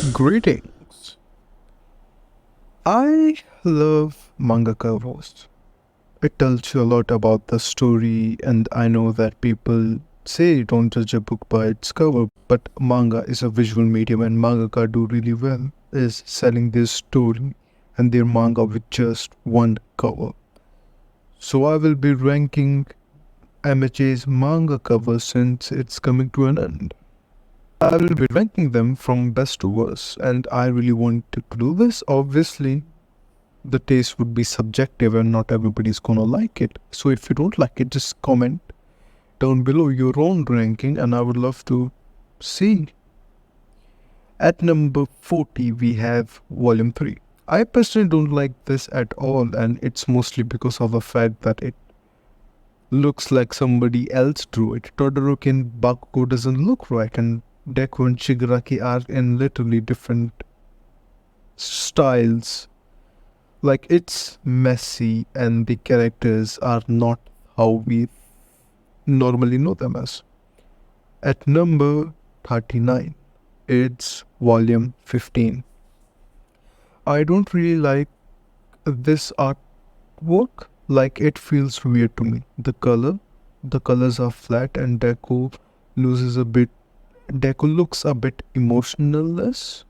Greetings. I love manga covers. It tells you a lot about the story, and I know that people say don't judge a book by its cover, but manga is a visual medium, and mangaka do really well is selling their story and their manga with just one cover. So I will be ranking MHA's manga covers since it's coming to an end. I will be ranking them from best to worst, and I really want to do this. Obviously, the taste would be subjective and not everybody's gonna like it. So if you don't like it, just comment down below your own ranking and I would love to see. At number 40, we have Volume 3. I personally don't like this at all, and it's mostly because of the fact that it looks like somebody else drew it. Todoroki and Bakugo doesn't look right, and Deku and Shigaraki are in literally different styles. Like, it's messy and the characters are not how we normally know them as. At number 39, it's volume 15. I don't really like this artwork. Like, it feels weird to me. The colors are flat and Deku looks a bit emotionless,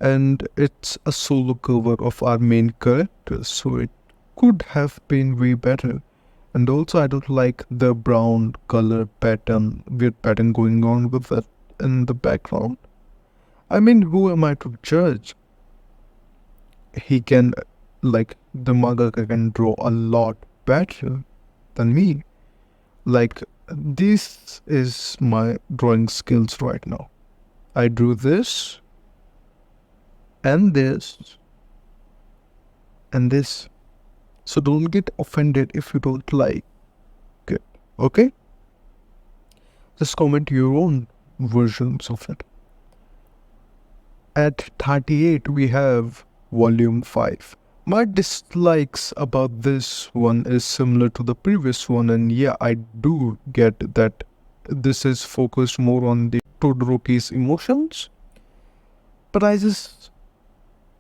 and it's a solo cover of our main character, so it could have been way better. And also, I don't like the brown color pattern, weird pattern going on with it in the background. I mean, who am I to judge? He can, like, the mangaka can draw a lot better than me. Like, this is my drawing skills right now. I drew this, and this, and this. So don't get offended if you don't like it, okay? Just comment your own versions of it. At 38, we have Volume 5. My dislikes about this one is similar to the previous one, and yeah, I do get that this is focused more on the Todoroki's emotions, but I just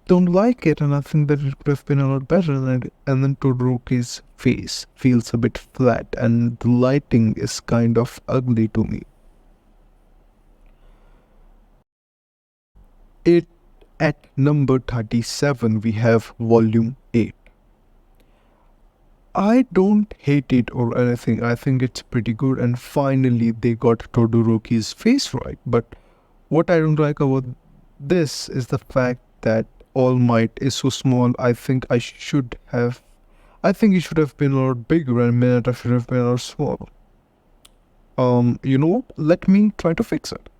don't like it, and I think that it could have been a lot better. And then Todoroki's face feels a bit flat, and the lighting is kind of ugly to me. It At number 37, we have Volume 8. I don't hate it or anything. I think it's pretty good, and finally they got Todoroki's face right. But what I don't like about this is the fact that All Might is so small. I think he should have been a lot bigger, and Mineta should have been a lot smaller. You know what? Let me try to fix it.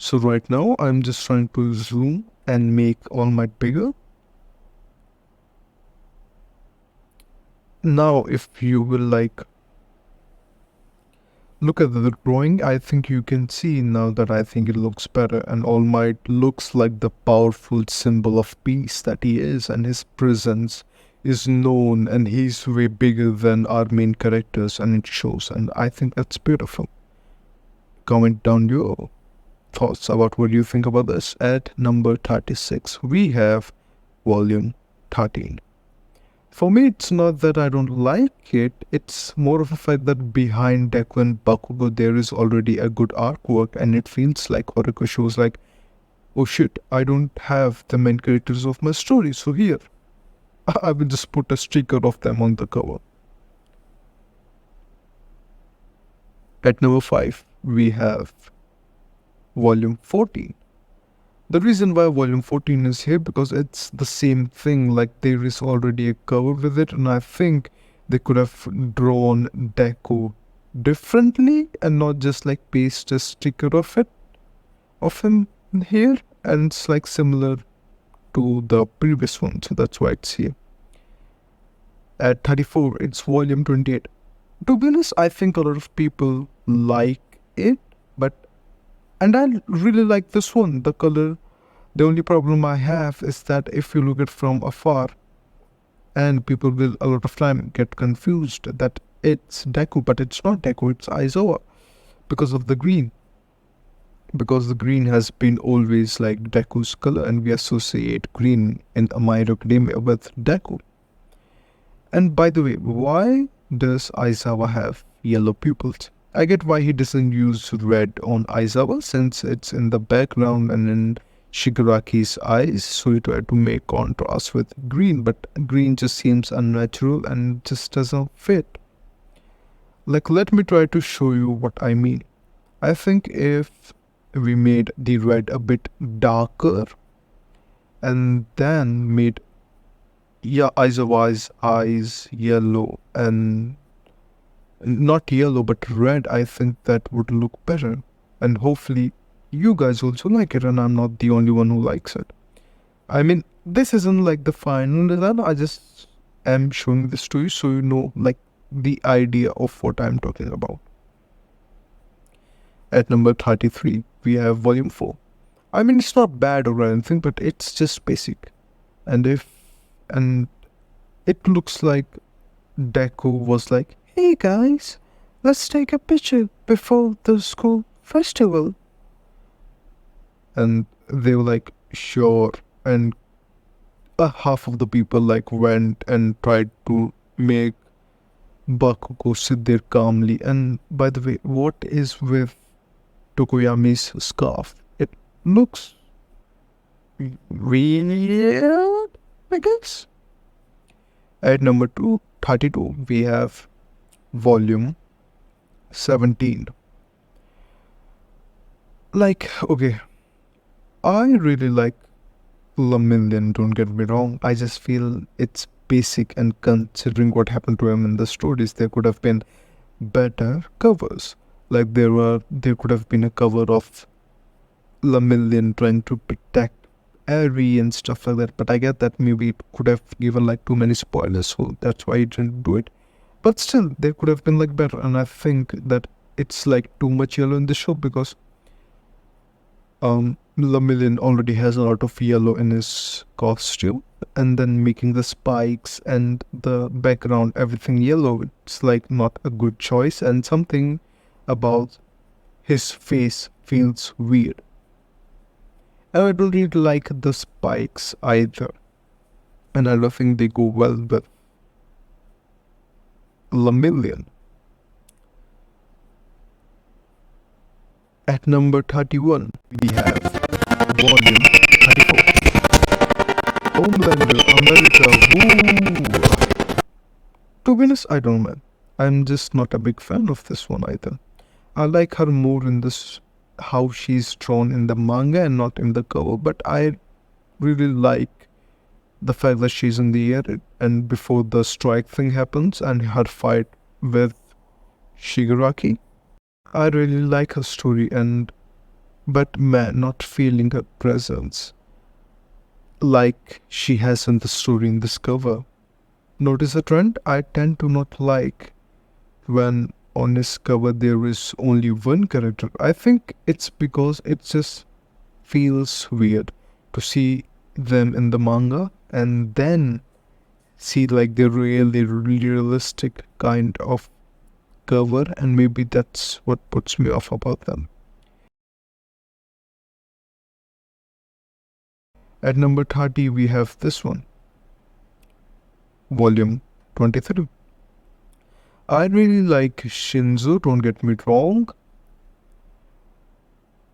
So right now, I'm just trying to zoom and make All Might bigger. Now, if you will look at the drawing, I think you can see now that I think it looks better, and All Might looks like the powerful symbol of peace that he is, and his presence is known, and he's way bigger than our main characters, and it shows, and I think that's beautiful. Comment down your thoughts about what you think about this. At number 36, we have Volume 13. For me, it's not that I don't like it, it's more of a fact that behind Deku and Bakugo there is already a good artwork, and it feels like Horikoshi shows like, oh shit, I don't have the main characters of my story, so here, I will just put a sticker of them on the cover. At number 5, we have Volume 14. The reason why Volume 14 is here because it's the same thing, like there is already a cover with it, and I think they could have drawn Deku differently and not just like paste a sticker of him here, and it's like similar to the previous one, so that's why it's here. At 34, it's Volume 28. To be honest, I think a lot of people like it, and I really like this one, the color. The only problem I have is that if you look at from afar, and people will a lot of time get confused that it's Deku, but it's not Deku, it's Aizawa because of the green. because the green has been always like Deku's color, and we associate green in My Hero Academia with Deku. And by the way, why does Aizawa have yellow pupils? I get why he doesn't use red on Aizawa since it's in the background and in Shigaraki's eyes, so he tried to make contrast with green, but green just seems unnatural and just doesn't fit. Like, let me try to show you what I mean. I think if we made the red a bit darker and then made Aizawa's eyes yellow and not yellow but red, I think that would look better. And hopefully you guys also like it and I'm not the only one who likes it. I mean, this isn't like the final design, I just am showing this to you so you know like the idea of what I'm talking about. At number 33, we have volume 4. I mean, it's not bad or anything, but it's just basic. And it looks like Deku was like, hey guys, let's take a picture before the school festival. And they were like, sure. And half of the people like went and tried to make Bakugo sit there calmly. And by the way, what is with Tokoyami's scarf? It looks weird, I guess. At number 32, we have volume 17. Like, okay, I really like Lamillion, don't get me wrong. I just feel it's basic, and considering what happened to him in the stories, there could have been better covers. Like there could have been a cover of Lamillion trying to protect Airy and stuff like that. But I get that maybe it could have given like too many spoilers, so that's why he didn't do it. But still, there could have been like better, and I think that it's like too much yellow in the show because Lamillion already has a lot of yellow in his costume, and then making the spikes and the background everything yellow, it's like not a good choice, and something about his face feels weird. And I don't really like the spikes either, and I don't think they go well with Lamillion. At number 31, we have volume 34. Homelander America. Woo! To be honest, I don't know. I'm just not a big fan of this one either. I like her more in this, how she's drawn in the manga and not in the cover, but I really like the fact that she's in the air and before the strike thing happens and her fight with Shigaraki. I really like her story, but man, not feeling her presence like she has in the story in this cover. Notice a trend? I tend to not like when on this cover there is only one character. I think it's because it just feels weird to see them in the manga and then see like the really realistic kind of cover, and maybe that's what puts me off about them. At number 30, we have this one, volume 23. I really like Shinzo, don't get me wrong.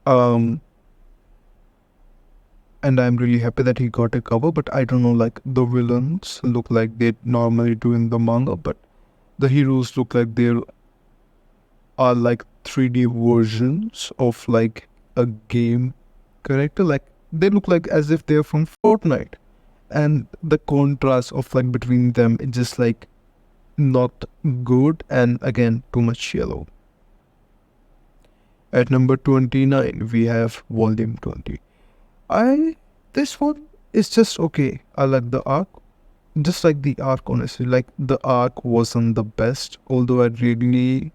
And I'm really happy that he got a cover, but I don't know, like the villains look like they normally do in the manga, but the heroes look like they are like 3D versions of like a game character. Like they look like as if they're from Fortnite, and the contrast of like between them is just like not good, and again too much yellow. At number 29, we have volume 20. This one is just okay. I like the arc. Just like the arc, honestly. Like the arc wasn't the best, although I really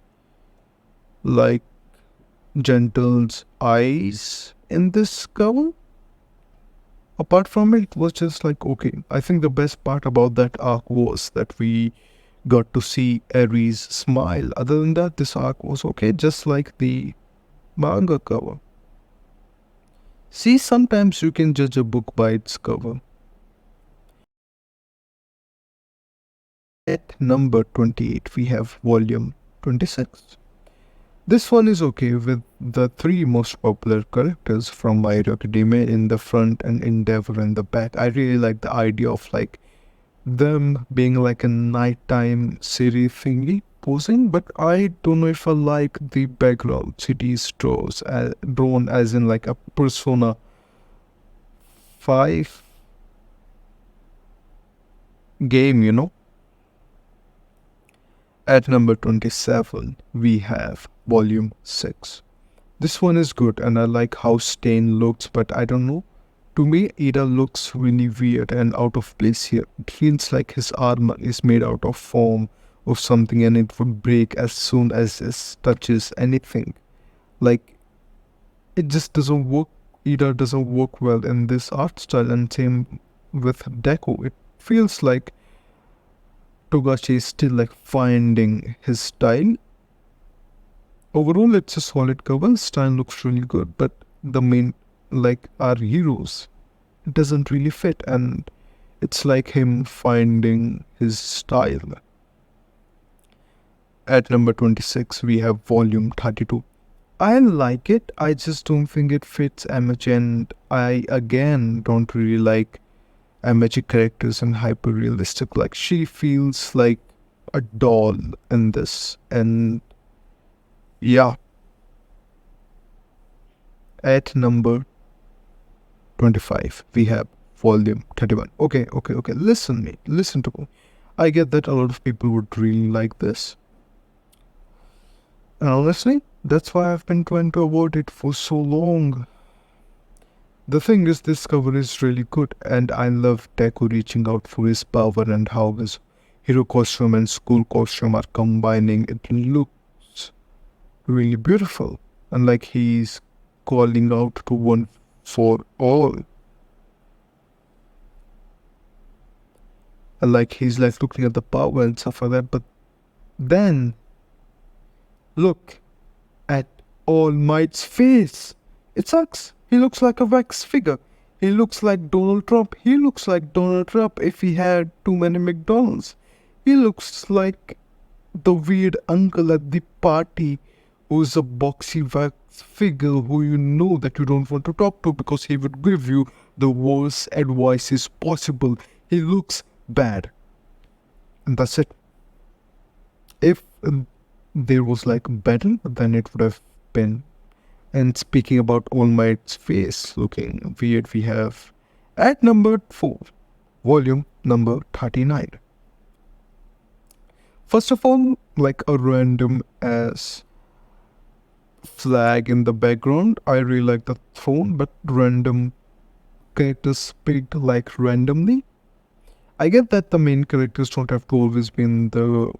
like Gentle's eyes in this cover. Apart from it was just like okay. I think the best part about that arc was that we got to see Aries smile. Other than that, this arc was okay, just like the manga cover. See, sometimes you can judge a book by its cover. At number 28, we have volume 26. This one is okay with the three most popular characters from My Hero Academia in the front and Endeavor in the back. I really like the idea of like them being like a nighttime city thingy posing, but I don't know if I like the background cities drawn as in like a Persona 5 game, you know. At number 27, we have Volume 6. This one is good and I like how Stain looks, but I don't know. To me, Ida looks really weird and out of place here. It feels like his armor is made out of foam or something and it would break as soon as it touches anything. Like, it just doesn't work. Ida doesn't work well in this art style, and same with Deco. It feels like Togashi is still like finding his style. Overall, it's a solid cover. Style looks really good, but the main, like our heroes, it doesn't really fit, and it's like him finding his style. At number 26, we have Volume 32. I like it, I just don't think it fits Amachi, and I again don't really like Amachi characters and hyper realistic. Like, she feels like a doll in this, and yeah. At number 25, we have Volume 31. Okay. Listen to me. I get that a lot of people would really like this. And honestly, that's why I've been trying to avoid it for so long. The thing is, this cover is really good, and I love Deku reaching out for his power and how his hero costume and school costume are combining. It looks really beautiful, and like he's calling out to one for all. And like he's like looking at the power and stuff like that, but then look at All Might's face. It sucks. He looks like a wax figure. He looks like Donald Trump. He looks like Donald Trump if he had too many McDonald's. He looks like the weird uncle at the party who's a boxy wax figure who you know that you don't want to talk to because he would give you the worst advices possible. He looks bad. And that's it. If there was like better, then it would have been. And speaking about All Might's face looking weird, we have at number 4, volume number 39. First of all, like a random ass flag in the background. I really like the tone, but random characters picked like randomly. I get that the main characters don't have to always be in the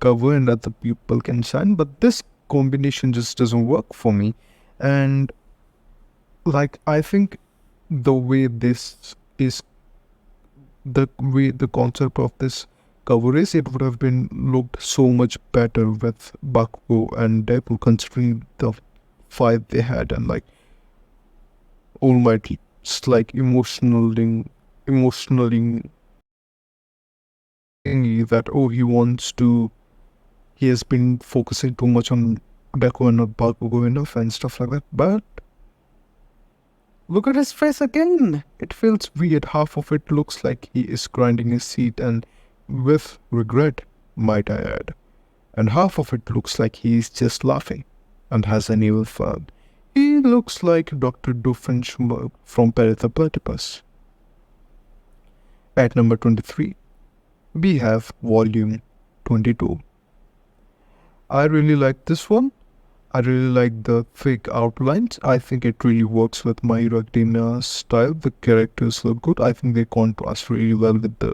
cover and other people can shine, but this combination just doesn't work for me. And like I think the way this is, the way the concept of this cover is, it would have been looked so much better with Bakugo and Deku, considering the fight they had, and like All Might like emotionally that he has been focusing too much on Deku and not Bakugo enough and stuff like that. But look at his face again. It feels weird. Half of it looks like he is grinding his teeth and with regret, might I add. And half of it looks like he is just laughing and has an evil frown. He looks like Dr. Doofenshmirtz from Perith Platypus. At number 23, we have volume 22. I really like this one. I really like the thick outlines. I think it really works with My Hero Academia style. The characters look good. I think they contrast really well with the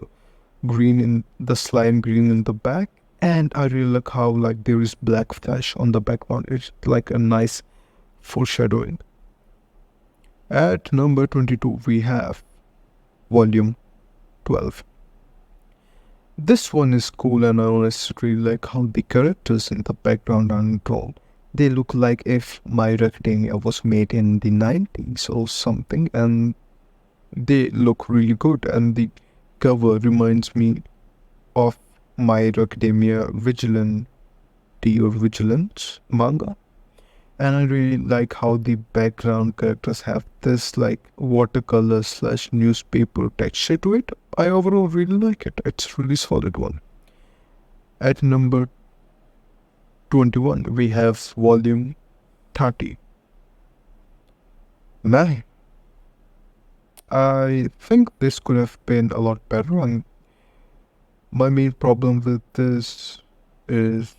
green in the slime green in the back. And I really like how like there is black flash on the background. It's like a nice foreshadowing. At number 22, we have volume 12. This one is cool, and I honestly really like how the characters in the background are drawn. They look like if My Hero Academia was made in the 90s or something, and they look really good. And the cover reminds me of My Hero Academia Vigilante or Vigilance manga. And I really like how the background characters have this like watercolor slash newspaper texture to it. I overall really like it. It's a really solid one. At number 21, we have volume 30. Man, I think this could have been a lot better. And my main problem with this is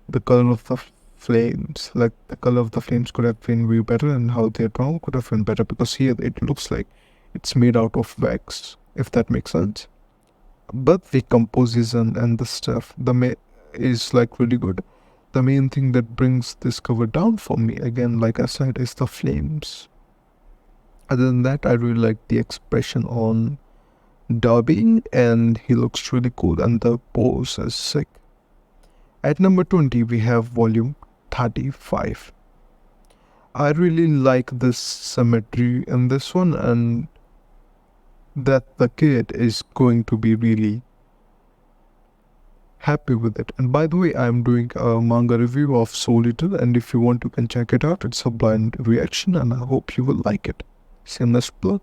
the color of the flames. Like the color of the flames could have been way better, and how they're drawn could have been better, because here it looks like it's made out of wax, if that makes sense. But the composition and the stuff, is like really good. The main thing that brings this cover down for me, again, like I said, is the flames. Other than that, I really like the expression on Darby, and he looks really cool, and the pose is sick. At number 20, we have volume 35. I really like this symmetry in this one, and that the kid is going to be really happy with it. And by the way, I'm doing a manga review of Soul Eater, and if you want, you can check it out. It's a blind reaction, and I hope you will like it. Seamless plug.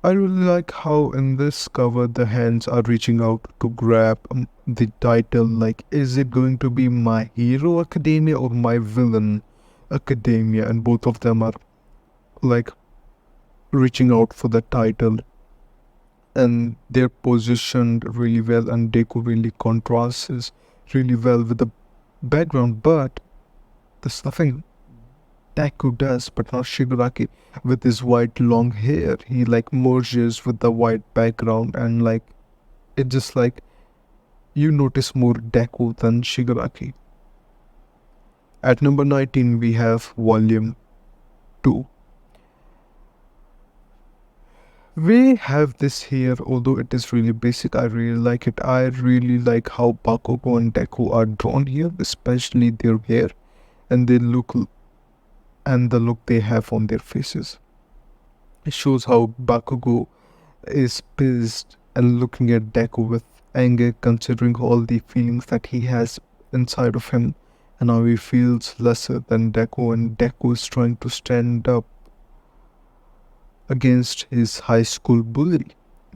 I really like how in this cover the hands are reaching out to grab the title. Like, is it going to be My Hero Academia or My Villain Academia? And both of them are like reaching out for the title, and they're positioned really well, and Deku really contrasts really well with the background. But there's nothing Deku does, but not Shigaraki. With his white long hair, he like merges with the white background, and like it just like you notice more Deku than Shigaraki. At number 19, we have volume 2. We have this here, although it is really basic. I really like it. I really like how Bakugo and Deku are drawn here, especially their hair and the look they have on their faces. It shows how Bakugo is pissed and looking at Deku with anger, considering all the feelings that he has inside of him, and how he feels lesser than Deku, and Deku is trying to stand up against his high school bully.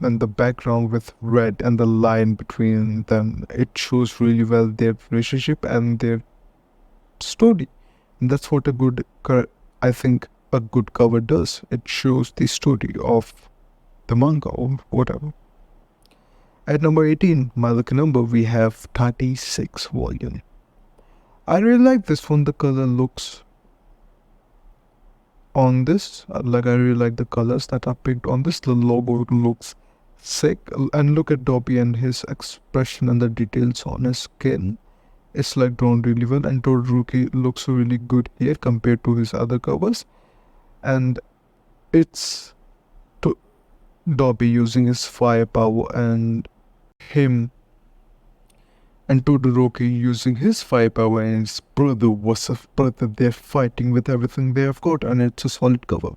And the background with red and the line between them, it shows really well their relationship and their story. And that's what I think a good cover does. It shows the story of the manga or whatever. At number 18, my lucky number, we have 36 volume. I really like this one. The color looks on this, like I really like the colors that are picked on this. The logo looks sick, and look at Dobby and his expression and the details on his skin. It's like drawn really well, and Todoroki looks really good here compared to his other covers. And it's Dobby using his firepower, and him and Todoroki using his firepower, and his brother versus brother. They're fighting with everything they have got, and it's a solid cover.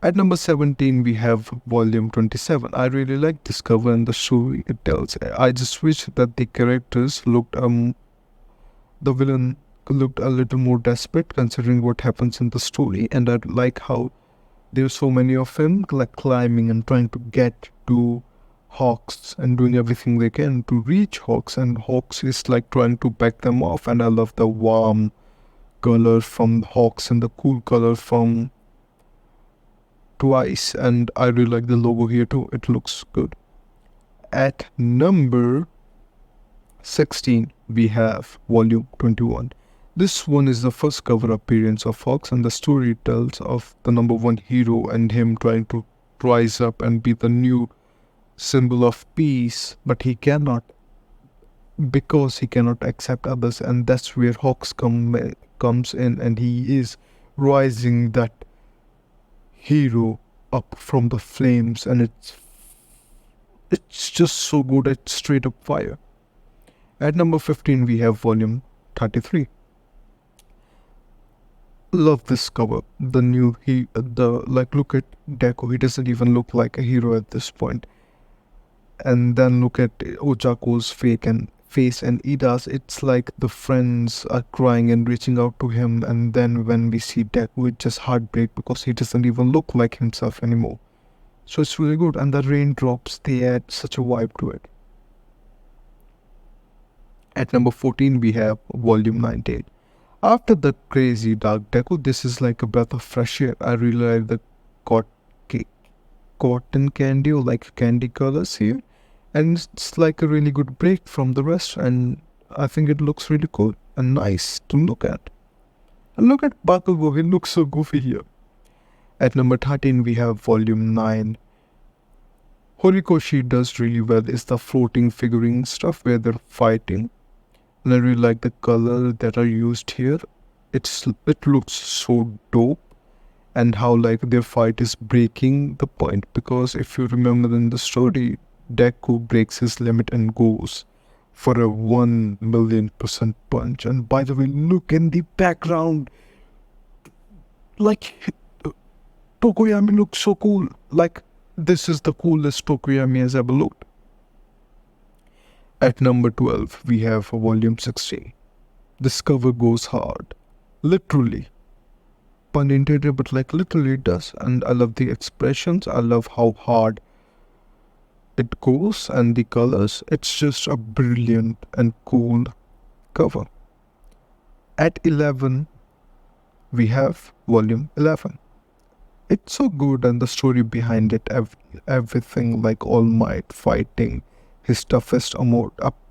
At number 17, we have volume 27. I really like this cover and the story it tells. I just wish that the characters looked, the villain looked a little more desperate considering what happens in the story. And I like how there's so many of him like climbing and trying to get to Hawks and doing everything they can to reach Hawks, and Hawks is like trying to back them off. And I love the warm color from Hawks and the cool color from Twice, and I really like the logo here too. It looks good. At number 16, we have volume 21. This one is the first cover appearance of Hawks, and the story tells of the number one hero and him trying to rise up and be the new symbol of peace, but he cannot, because he cannot accept others. And that's where Hawks comes in, and he is rising that hero up from the flames, and it's just so good. It's straight up fire. At number 15, we have volume 33. Love this cover. Look at Deku. He doesn't even look like a hero at this point. And then look at Ochako's fake and face and Ida's. It's like the friends are crying and reaching out to him. And then when we see Deku, it's just heartbreak because he doesn't even look like himself anymore. So it's really good. And the raindrops, they add such a vibe to it. At number 14, we have Volume 98. After the crazy dark deco, this is like a breath of fresh air. I really like the cot- cotton candy or like candy colors here. And it's like a really good break from the rest. And I think it looks really cool and nice to look at. And look at Bakugo, he looks so goofy here. At number 13, we have Volume 9. Horikoshi does really well is the floating figurine stuff where they're fighting. And I really like the color that are used here. It looks so dope, and how like their fight is breaking the point, because if you remember in the story, Deku breaks his limit and goes for a 1,000,000% punch. And by the way, look in the background, like Tokoyami looks so cool. Like this is the coolest Tokoyami has ever looked. At number 12, we have Volume 16. This cover goes hard. Literally. Pun intended, but like literally it does. And I love the expressions. I love how hard it goes and the colors. It's just a brilliant and cool cover. At 11, we have Volume 11. It's so good, and the story behind it, everything like All Might fighting his toughest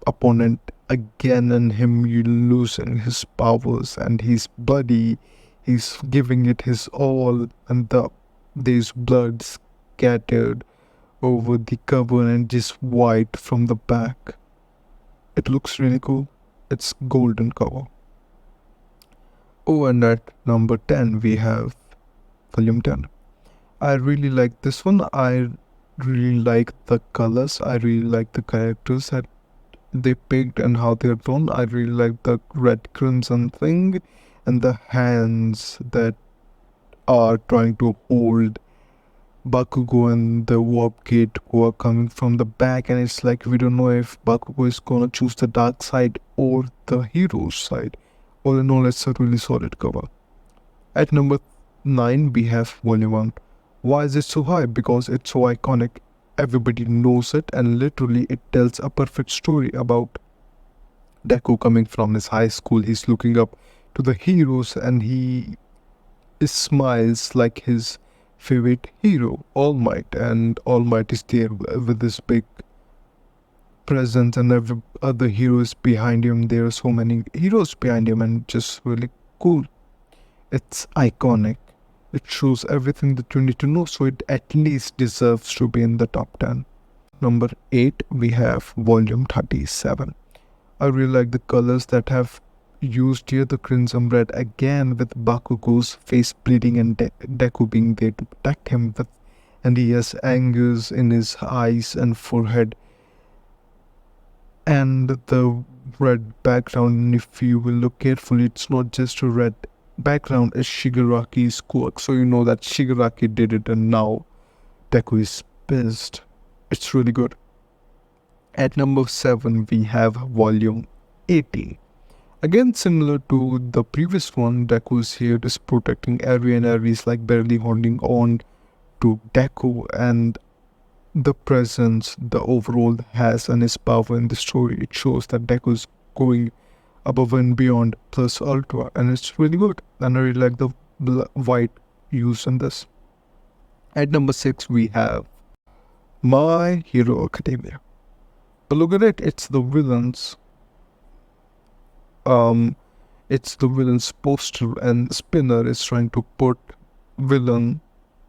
opponent again, and him losing his powers and his body, he's giving it his all, and there's blood scattered over the cover and just white from the back. It looks really cool. It's golden cover. Oh, and at number 10 we have Volume 10. I really like this one. I really like the colors. I really like the characters that they picked and how they're drawn. I really like the red crimson thing and the hands that are trying to hold Bakugo and the warp gate who are coming from the back, and it's like we don't know if Bakugo is gonna choose the dark side or the hero's side. All in all, it's a really solid cover. At number 9, we have Volume 1. Why is it so high? Because it's so iconic. Everybody knows it, and literally it tells a perfect story about Deku coming from his high school. He's looking up to the heroes and he smiles like his favorite hero, All Might. And All Might is there with this big presence, and every other heroes behind him. There are so many heroes behind him, and just really cool. It's iconic. It shows everything that you need to know, so it at least deserves to be in the top 10. Number 8, we have Volume 37. I really like the colors that have used here. The crimson red again with Bakugo's face bleeding and Deku being there to protect him with, and he has angers in his eyes and forehead. And the red background, and if you will look carefully, it's not just a red background, is Shigaraki's quirk. So you know that Shigaraki did it, and now Deku is pissed. It's really good. At number 7, we have Volume 18. Again, similar to the previous one, Deku is here just protecting Eri, and Eri is like barely holding on to Deku, and the presence the overall has and his power in the story. It shows that Deku is going above and beyond plus ultra, and it's really good. And I really like the white use in this. At number 6, we have My Hero Academia. But look at it, it's the villains. It's the villain's poster, and Spinner is trying to put villain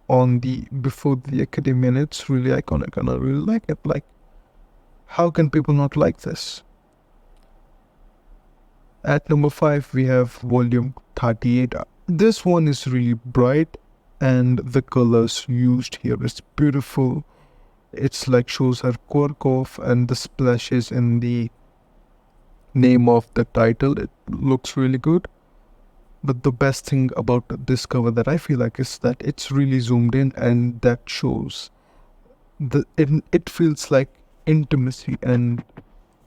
on the before the academy, and it's really iconic, and I really like it. Like, how can people not like this? At number 5, we have Volume 38. This one is really bright, and the colors used here is beautiful. It's like shows her quirk off, and the splashes in the name of the title. It looks really good. But the best thing about this cover that I feel like is that it's really zoomed in, and that shows it feels like intimacy, and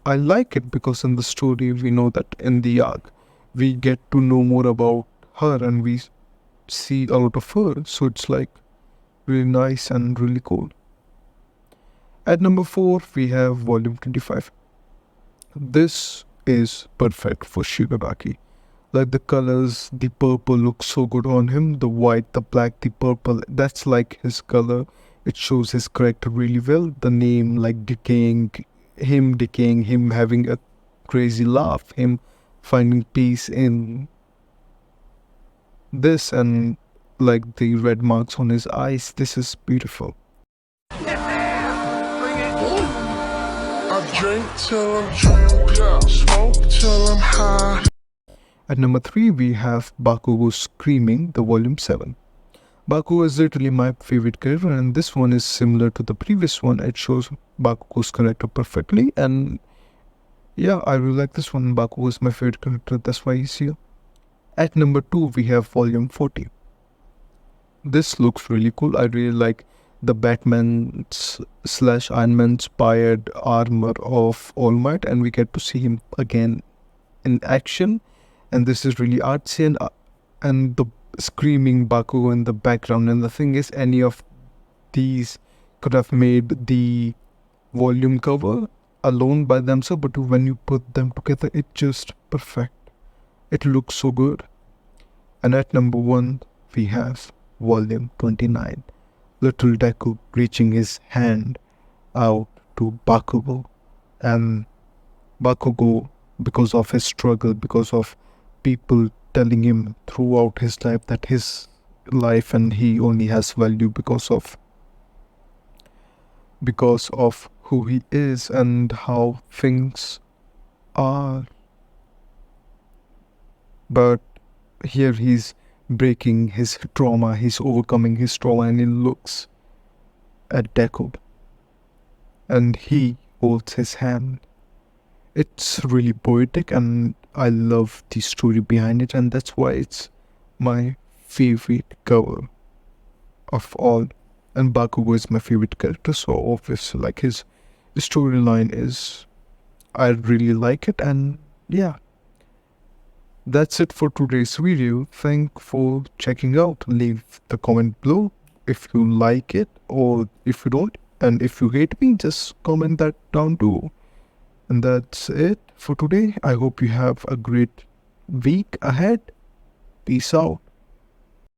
I like it because in the story we know that in the arc we get to know more about her and we see a lot of her, so it's like really nice and really cool. At number 4 we have volume 25. This is perfect for Shigaraki. Like the colors, the purple looks so good on him. The white, the black, the purple, that's like his color. It shows his character really well. The name, like decaying, him having a crazy laugh, him finding peace in this, and like the red marks on his eyes. This is beautiful. I drink till I'm drunk, yeah. Smoke till I'm high. At number 3, we have Bakugo Screaming, the volume 7. Bakugo is literally my favorite character, and this one is similar to the previous one. It shows Bakugo's character perfectly, and yeah, I really like this one. Bakugo is my favorite character, that's why he's here. At number 2, we have volume 40. This looks really cool. I really like the Batman slash Iron Man inspired armor of All Might, and we get to see him again in action, and this is really artsy, and the screaming Bakugo in the background. And the thing is, any of these could have made the volume cover alone by themselves, but when you put them together, it's just perfect. It looks so good. And at number 1 we have volume 29, little Deku reaching his hand out to Bakugo, and Bakugo, because of his struggle, because of people telling him throughout his life that his life and he only has value because of who he is and how things are. But here he's breaking his trauma, he's overcoming his trauma, and he looks at Deku and he holds his hand. It's really poetic, and I love the story behind it, and that's why it's my favorite cover of all. And Bakugo is my favorite character, so obviously, like, his storyline is, I really like it, and yeah, that's it for today's video. Thank for checking out. Leave the comment below if you like it or if you don't, and if you hate me, just comment that down too. And that's it for today. I hope you have a great week ahead. Peace out.